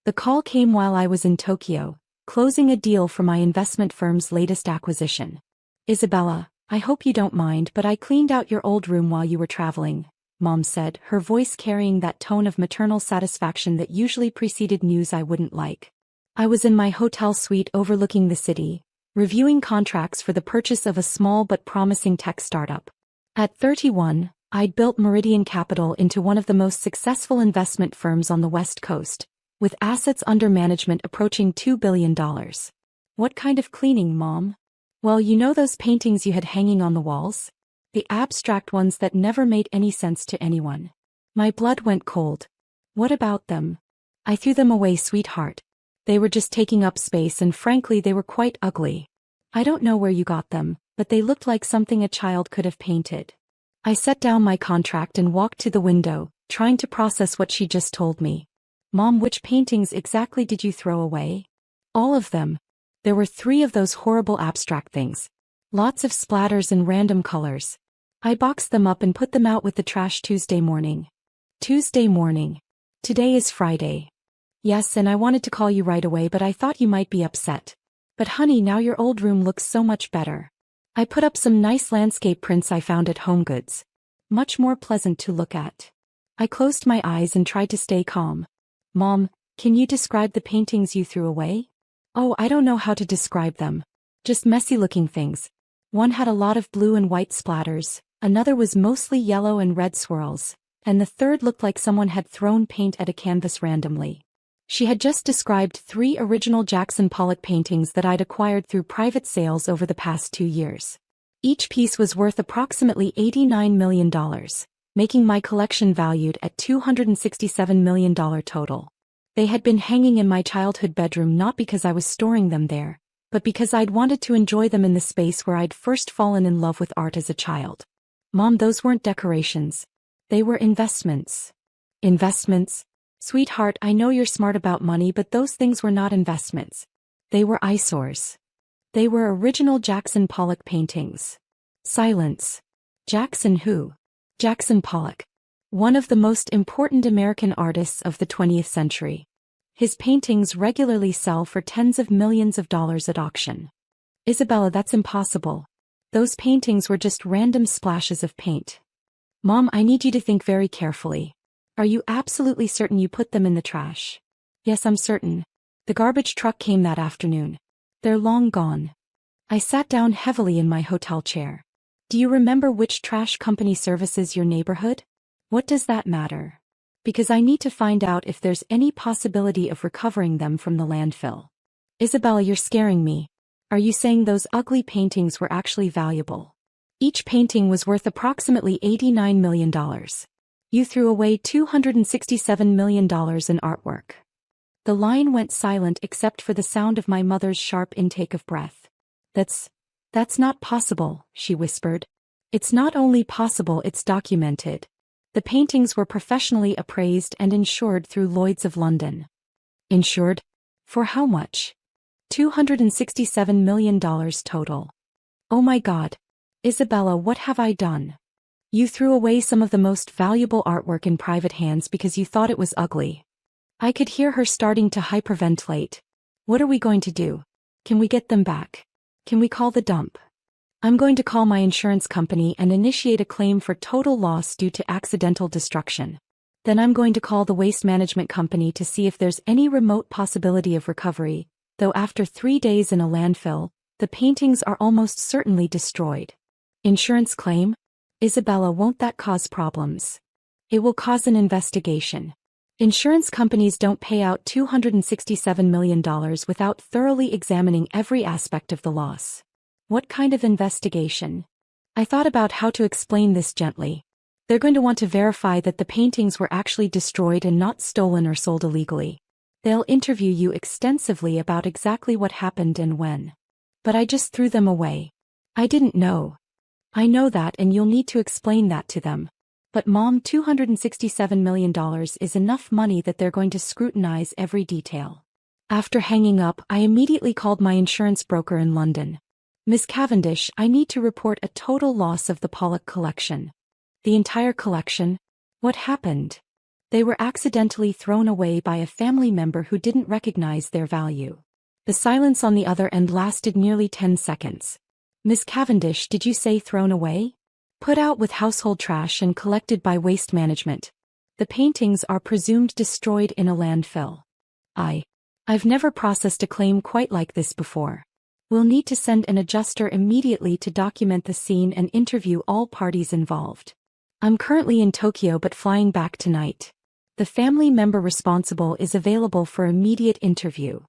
The call came while I was in Tokyo, closing a deal for my investment firm's latest acquisition. Isabella, I hope you don't mind, but I cleaned out your old room while you were traveling, Mom said, her voice carrying that tone of maternal satisfaction that usually preceded news I wouldn't like. I was in my hotel suite overlooking the city, reviewing contracts for the purchase of a small but promising tech startup. At 31, I'd built Meridian Capital into one of the most successful investment firms on the West Coast, with assets under management approaching $2 billion. What kind of cleaning, Mom? Well, you know those paintings you had hanging on the walls? The abstract ones that never made any sense to anyone. My blood went cold. What about them? I threw them away, sweetheart. They were just taking up space, and frankly they were quite ugly. I don't know where you got them, but they looked like something a child could have painted. I set down my contract and walked to the window, trying to process what she just told me. Mom, which paintings exactly did you throw away? All of them. There were 3 of those horrible abstract things. Lots of splatters and random colors. I boxed them up and put them out with the trash Tuesday morning. Tuesday morning. Today is Friday. Yes, and I wanted to call you right away, but I thought you might be upset. But honey, now your old room looks so much better. I put up some nice landscape prints I found at HomeGoods. Much more pleasant to look at. I closed my eyes and tried to stay calm. Mom, can you describe the paintings you threw away? Oh, I don't know how to describe them. Just messy-looking things. One had a lot of blue and white splatters, another was mostly yellow and red swirls, and the third looked like someone had thrown paint at a canvas randomly. She had just described 3 original Jackson Pollock paintings that I'd acquired through private sales over the past 2 years. Each piece was worth approximately $89 million, making my collection valued at $267 million total. They had been hanging in my childhood bedroom not because I was storing them there, but because I'd wanted to enjoy them in the space where I'd first fallen in love with art as a child. Mom, those weren't decorations. They were investments. Investments? Sweetheart, I know you're smart about money, but those things were not investments. They were eyesores. They were original Jackson Pollock paintings. Silence. Jackson who? Jackson Pollock. One of the most important American artists of the 20th century. His paintings regularly sell for tens of millions of dollars at auction. Isabella, that's impossible. Those paintings were just random splashes of paint. Mom, I need you to think very carefully. Are you absolutely certain you put them in the trash? Yes, I'm certain. The garbage truck came that afternoon. They're long gone. I sat down heavily in my hotel chair. Do you remember which trash company services your neighborhood? What does that matter? Because I need to find out if there's any possibility of recovering them from the landfill. Isabella, you're scaring me. Are you saying those ugly paintings were actually valuable? Each painting was worth approximately $89 million. You threw away $267 million in artwork. The line went silent except for the sound of my mother's sharp intake of breath. That's not possible, she whispered. It's not only possible, it's documented. The paintings were professionally appraised and insured through Lloyd's of London. Insured? For how much? $267 million total. Oh my God. Isabella, what have I done? You threw away some of the most valuable artwork in private hands because you thought it was ugly. I could hear her starting to hyperventilate. What are we going to do? Can we get them back? Can we call the dump? I'm going to call my insurance company and initiate a claim for total loss due to accidental destruction. Then I'm going to call the waste management company to see if there's any remote possibility of recovery, though after 3 days in a landfill, the paintings are almost certainly destroyed. Insurance claim? Isabella, won't that cause problems? It will cause an investigation. Insurance companies don't pay out $267 million without thoroughly examining every aspect of the loss. What kind of investigation? I thought about how to explain this gently. They're going to want to verify that the paintings were actually destroyed and not stolen or sold illegally. They'll interview you extensively about exactly what happened and when. But I just threw them away. I didn't know. I know that, and you'll need to explain that to them. But Mom, $267 million is enough money that they're going to scrutinize every detail. After hanging up, I immediately called my insurance broker in London. Miss Cavendish, I need to report a total loss of the Pollock collection. The entire collection? What happened? They were accidentally thrown away by a family member who didn't recognize their value. The silence on the other end lasted nearly 10 seconds. Miss Cavendish, did you say thrown away? Put out with household trash and collected by waste management. The paintings are presumed destroyed in a landfill. I've never processed a claim quite like this before. We'll need to send an adjuster immediately to document the scene and interview all parties involved. I'm currently in Tokyo but flying back tonight. The family member responsible is available for immediate interview.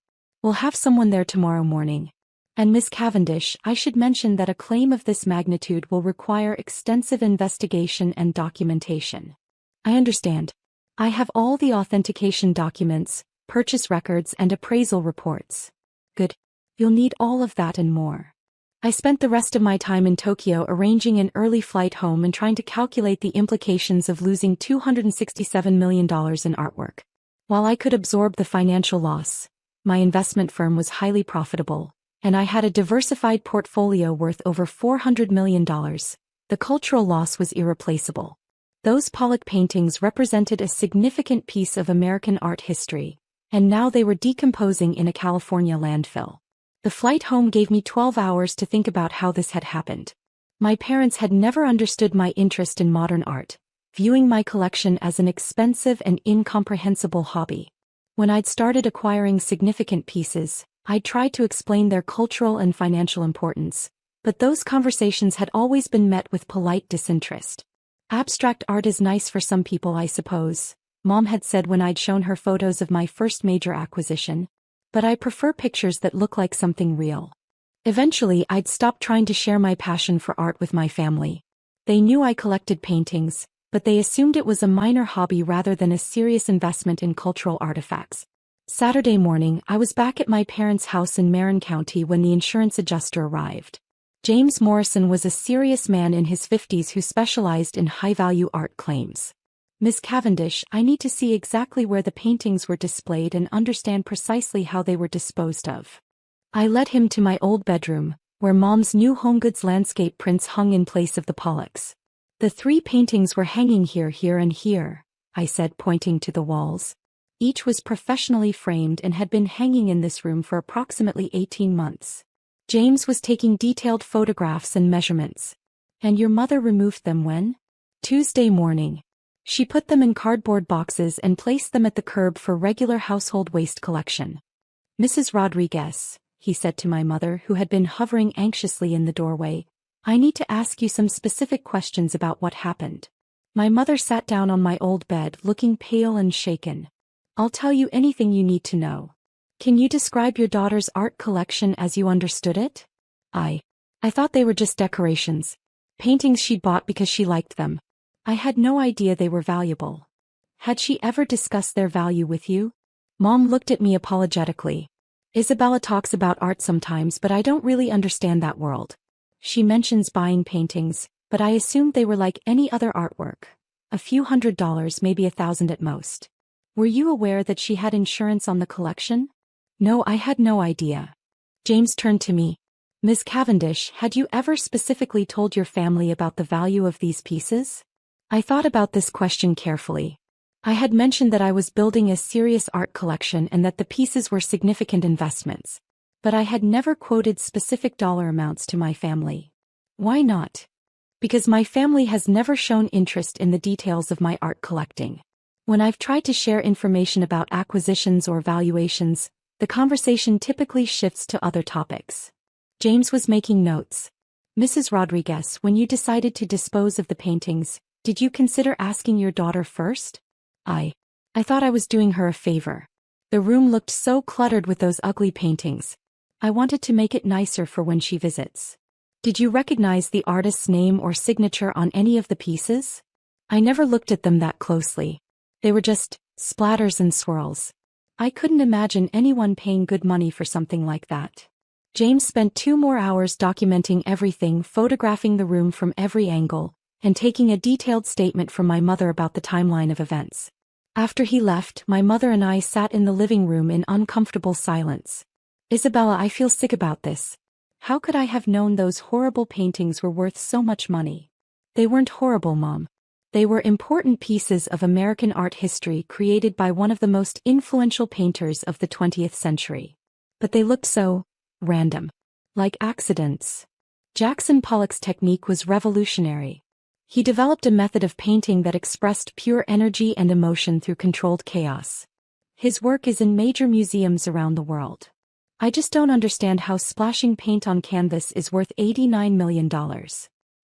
We'll have someone there tomorrow morning. And Miss Cavendish, I should mention that a claim of this magnitude will require extensive investigation and documentation. I understand. I have all the authentication documents, purchase records and appraisal reports. Good. You'll need all of that and more. I spent the rest of my time in Tokyo arranging an early flight home and trying to calculate the implications of losing $267 million in artwork. While I could absorb the financial loss, my investment firm was highly profitable, and I had a diversified portfolio worth over $400 million. The cultural loss was irreplaceable. Those Pollock paintings represented a significant piece of American art history, and now they were decomposing in a California landfill. The flight home gave me 12 hours to think about how this had happened. My parents had never understood my interest in modern art, viewing my collection as an expensive and incomprehensible hobby. When I'd started acquiring significant pieces, I'd tried to explain their cultural and financial importance, but those conversations had always been met with polite disinterest. Abstract art is nice for some people, I suppose, Mom had said when I'd shown her photos of my first major acquisition, but I prefer pictures that look like something real. Eventually, I'd stopped trying to share my passion for art with my family. They knew I collected paintings, but they assumed it was a minor hobby rather than a serious investment in cultural artifacts. Saturday morning, I was back at my parents' house in Marin County when the insurance adjuster arrived. James Morrison was a serious man in his 50s who specialized in high-value art claims. Miss Cavendish, I need to see exactly where the paintings were displayed and understand precisely how they were disposed of. I led him to my old bedroom, where Mom's new HomeGoods landscape prints hung in place of the Pollocks. The 3 paintings were hanging here, and here, I said, pointing to the walls. Each was professionally framed and had been hanging in this room for approximately 18 months. James was taking detailed photographs and measurements. And your mother removed them when? Tuesday morning. She put them in cardboard boxes and placed them at the curb for regular household waste collection. Mrs. Rodriguez, he said to my mother, who had been hovering anxiously in the doorway, I need to ask you some specific questions about what happened. My mother sat down on my old bed, looking pale and shaken. I'll tell you anything you need to know. Can you describe your daughter's art collection as you understood it? I thought they were just decorations. Paintings she'd bought because she liked them. I had no idea they were valuable. Had she ever discussed their value with you? Mom looked at me apologetically. Isabella talks about art sometimes, but I don't really understand that world. She mentions buying paintings, but I assumed they were like any other artwork. A few $100, maybe $1,000 at most. Were you aware that she had insurance on the collection? No, I had no idea. James turned to me. Miss Cavendish, had you ever specifically told your family about the value of these pieces? I thought about this question carefully. I had mentioned that I was building a serious art collection and that the pieces were significant investments. But I had never quoted specific dollar amounts to my family. Why not? Because my family has never shown interest in the details of my art collecting. When I've tried to share information about acquisitions or valuations, the conversation typically shifts to other topics. James was making notes. Mrs. Rodriguez, when you decided to dispose of the paintings, did you consider asking your daughter first? I thought I was doing her a favor. The room looked so cluttered with those ugly paintings. I wanted to make it nicer for when she visits. Did you recognize the artist's name or signature on any of the pieces? I never looked at them that closely. They were just splatters and swirls. I couldn't imagine anyone paying good money for something like that. James spent 2 more hours documenting everything, photographing the room from every angle, and taking a detailed statement from my mother about the timeline of events. After he left, my mother and I sat in the living room in uncomfortable silence. Isabella, I feel sick about this. How could I have known those horrible paintings were worth so much money? They weren't horrible, Mom. They were important pieces of American art history created by one of the most influential painters of the 20th century. But they looked so random. Like accidents. Jackson Pollock's technique was revolutionary. He developed a method of painting that expressed pure energy and emotion through controlled chaos. His work is in major museums around the world. I just don't understand how splashing paint on canvas is worth $89 million.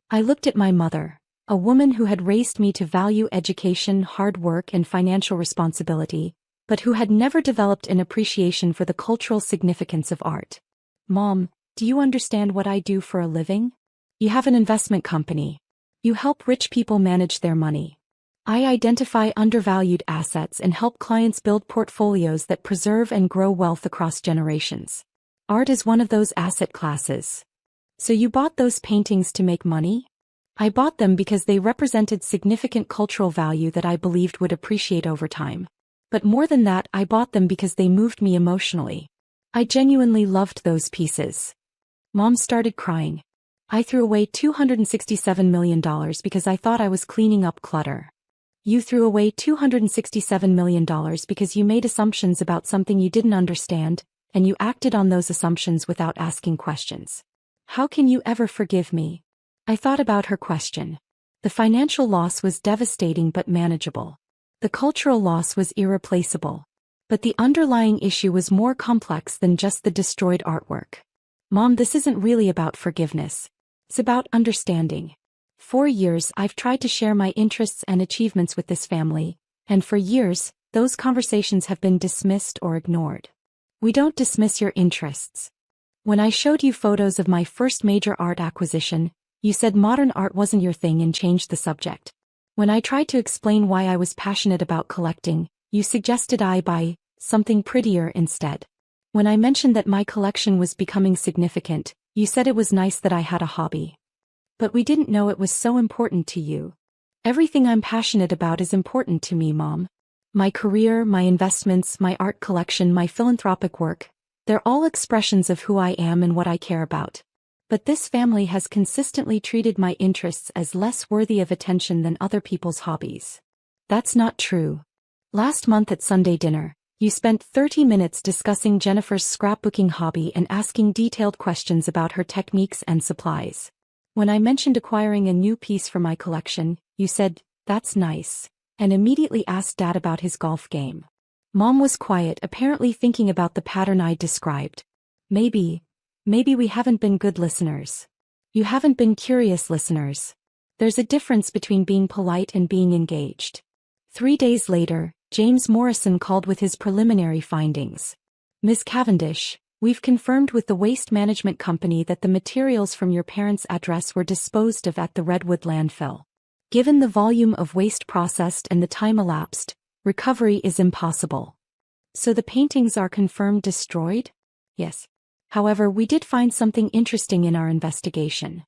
I looked at my mother, a woman who had raised me to value education, hard work, and financial responsibility, but who had never developed an appreciation for the cultural significance of art. Mom, do you understand what I do for a living? You have an investment company. You help rich people manage their money. I identify undervalued assets and help clients build portfolios that preserve and grow wealth across generations. Art is one of those asset classes. So you bought those paintings to make money? I bought them because they represented significant cultural value that I believed would appreciate over time. But more than that, I bought them because they moved me emotionally. I genuinely loved those pieces. Mom started crying. I threw away $267 million because I thought I was cleaning up clutter. You threw away $267 million because you made assumptions about something you didn't understand, and you acted on those assumptions without asking questions. How can you ever forgive me? I thought about her question. The financial loss was devastating but manageable. The cultural loss was irreplaceable. But the underlying issue was more complex than just the destroyed artwork. Mom, this isn't really about forgiveness. It's about understanding. For years, I've tried to share my interests and achievements with this family, and for years, those conversations have been dismissed or ignored. We don't dismiss your interests. When I showed you photos of my first major art acquisition, you said modern art wasn't your thing and changed the subject. When I tried to explain why I was passionate about collecting, you suggested I buy something prettier instead. When I mentioned that my collection was becoming significant, you said it was nice that I had a hobby. But we didn't know it was so important to you. Everything I'm passionate about is important to me, Mom. My career, my investments, my art collection, my philanthropic work, they're all expressions of who I am and what I care about. But this family has consistently treated my interests as less worthy of attention than other people's hobbies. That's not true. Last month at Sunday dinner, you spent 30 minutes discussing Jennifer's scrapbooking hobby and asking detailed questions about her techniques and supplies. When I mentioned acquiring a new piece for my collection, you said, "That's nice," and immediately asked Dad about his golf game. Mom was quiet, apparently thinking about the pattern I described. Maybe we haven't been good listeners. You haven't been curious listeners. There's a difference between being polite and being engaged. 3 days later, James Morrison called with his preliminary findings. Ms. Cavendish, we've confirmed with the waste management company that the materials from your parents' address were disposed of at the Redwood landfill. Given the volume of waste processed and the time elapsed, recovery is impossible. So the paintings are confirmed destroyed? Yes. However, we did find something interesting in our investigation.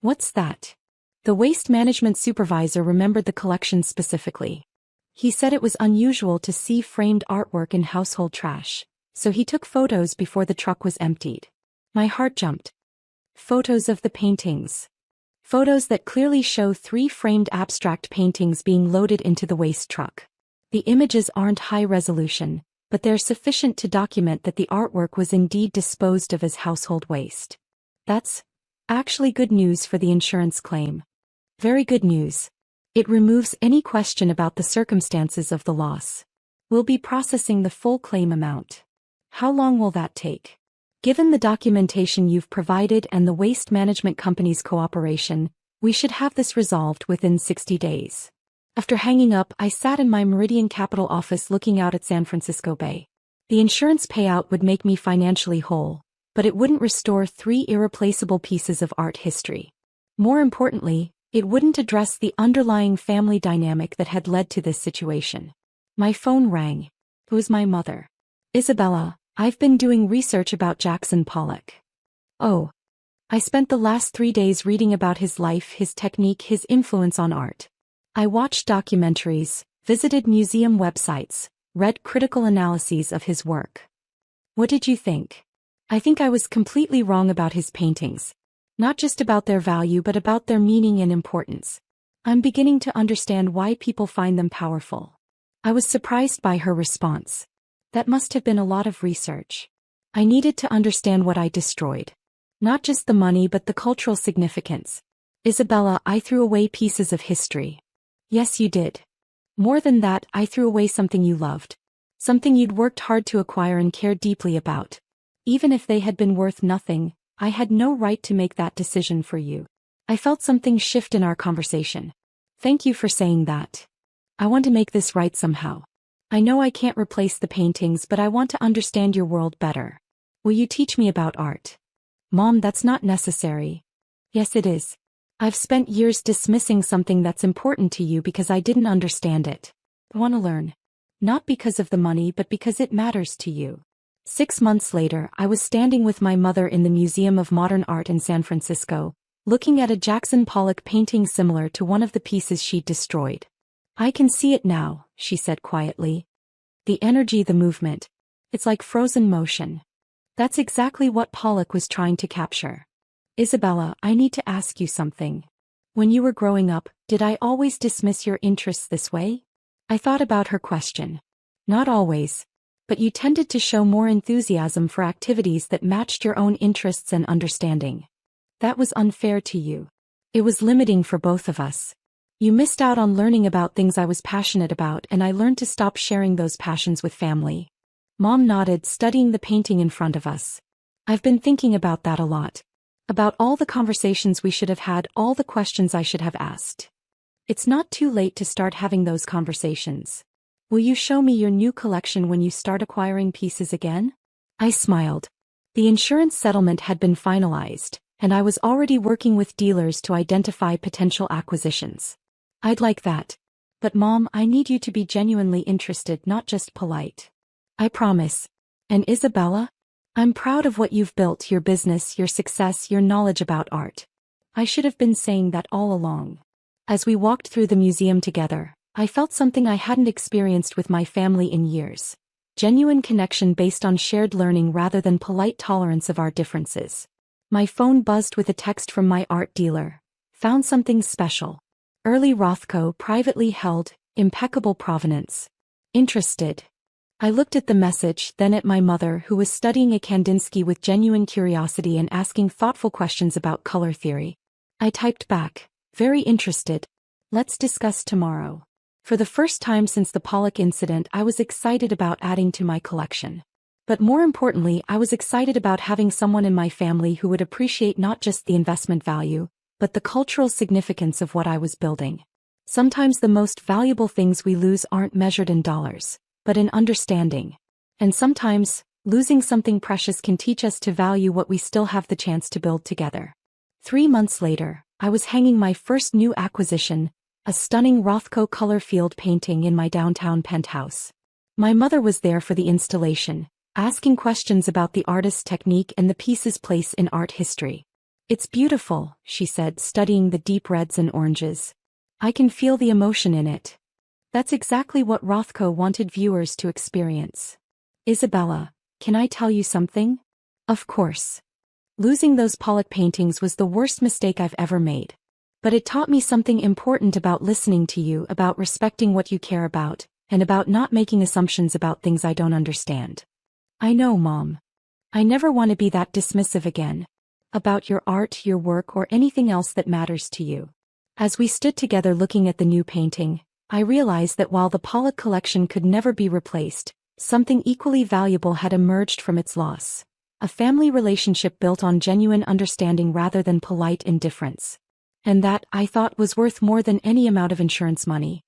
What's that? The waste management supervisor remembered the collection specifically. He said it was unusual to see framed artwork in household trash, so he took photos before the truck was emptied. My heart jumped. Photos of the paintings. Photos that clearly show 3 framed abstract paintings being loaded into the waste truck. The images aren't high resolution, but they're sufficient to document that the artwork was indeed disposed of as household waste. That's actually good news for the insurance claim. Very good news. It removes any question about the circumstances of the loss. We'll be processing the full claim amount. How long will that take? Given the documentation you've provided and the waste management company's cooperation, we should have this resolved within 60 days. After hanging up, I sat in my Meridian Capital office looking out at San Francisco Bay. The insurance payout would make me financially whole, but it wouldn't restore 3 irreplaceable pieces of art history. More importantly, it wouldn't address the underlying family dynamic that had led to this situation. My phone rang. It was my mother. "Isabella, I've been doing research about Jackson Pollock." "Oh." I spent the last 3 days reading about his life, his technique, his influence on art. I watched documentaries, visited museum websites, read critical analyses of his work. What did you think? I think I was completely wrong about his paintings. Not just about their value but about their meaning and importance. I'm beginning to understand why people find them powerful. I was surprised by her response. That must have been a lot of research. I needed to understand what I destroyed. Not just the money but the cultural significance. Isabella, I threw away pieces of history. Yes, you did. More than that, I threw away something you loved. Something you'd worked hard to acquire and cared deeply about. Even if they had been worth nothing, I had no right to make that decision for you. I felt something shift in our conversation. Thank you for saying that. I want to make this right somehow. I know I can't replace the paintings, but I want to understand your world better. Will you teach me about art? Mom, that's not necessary. Yes, it is. I've spent years dismissing something that's important to you because I didn't understand it. I want to learn. Not because of the money but because it matters to you. 6 months later, I was standing with my mother in the Museum of Modern Art in San Francisco, looking at a Jackson Pollock painting similar to one of the pieces she'd destroyed. I can see it now, she said quietly. The energy, the movement. It's like frozen motion. That's exactly what Pollock was trying to capture. Isabella, I need to ask you something. When you were growing up, did I always dismiss your interests this way? I thought about her question. Not always. But you tended to show more enthusiasm for activities that matched your own interests and understanding. That was unfair to you. It was limiting for both of us. You missed out on learning about things I was passionate about, and I learned to stop sharing those passions with family. Mom nodded, studying the painting in front of us. I've been thinking about that a lot. About all the conversations we should have had, all the questions I should have asked. It's not too late to start having those conversations. Will you show me your new collection when you start acquiring pieces again? I smiled. The insurance settlement had been finalized, and I was already working with dealers to identify potential acquisitions. I'd like that. But Mom, I need you to be genuinely interested, not just polite. I promise. And Isabella? I'm proud of what you've built, your business, your success, your knowledge about art. I should have been saying that all along. As we walked through the museum together, I felt something I hadn't experienced with my family in years. Genuine connection based on shared learning rather than polite tolerance of our differences. My phone buzzed with a text from my art dealer. Found something special. Early Rothko, privately held, impeccable provenance. Interested. I looked at the message, then at my mother, who was studying a Kandinsky with genuine curiosity and asking thoughtful questions about color theory. I typed back, very interested. Let's discuss tomorrow. For the first time since the Pollock incident, I was excited about adding to my collection. But more importantly, I was excited about having someone in my family who would appreciate not just the investment value, but the cultural significance of what I was building. Sometimes the most valuable things we lose aren't measured in dollars, but in understanding. And sometimes, losing something precious can teach us to value what we still have the chance to build together. 3 months later, I was hanging my first new acquisition, a stunning Rothko color field painting, in my downtown penthouse. My mother was there for the installation, asking questions about the artist's technique and the piece's place in art history. It's beautiful, she said, studying the deep reds and oranges. I can feel the emotion in it. That's exactly what Rothko wanted viewers to experience. Isabella, can I tell you something? Of course. Losing those Pollock paintings was the worst mistake I've ever made. But it taught me something important about listening to you, about respecting what you care about, and about not making assumptions about things I don't understand. I know, Mom. I never want to be that dismissive again. About your art, your work, or anything else that matters to you. As we stood together looking at the new painting, I realized that while the Pollock collection could never be replaced, something equally valuable had emerged from its loss. A family relationship built on genuine understanding rather than polite indifference. And that, I thought, was worth more than any amount of insurance money.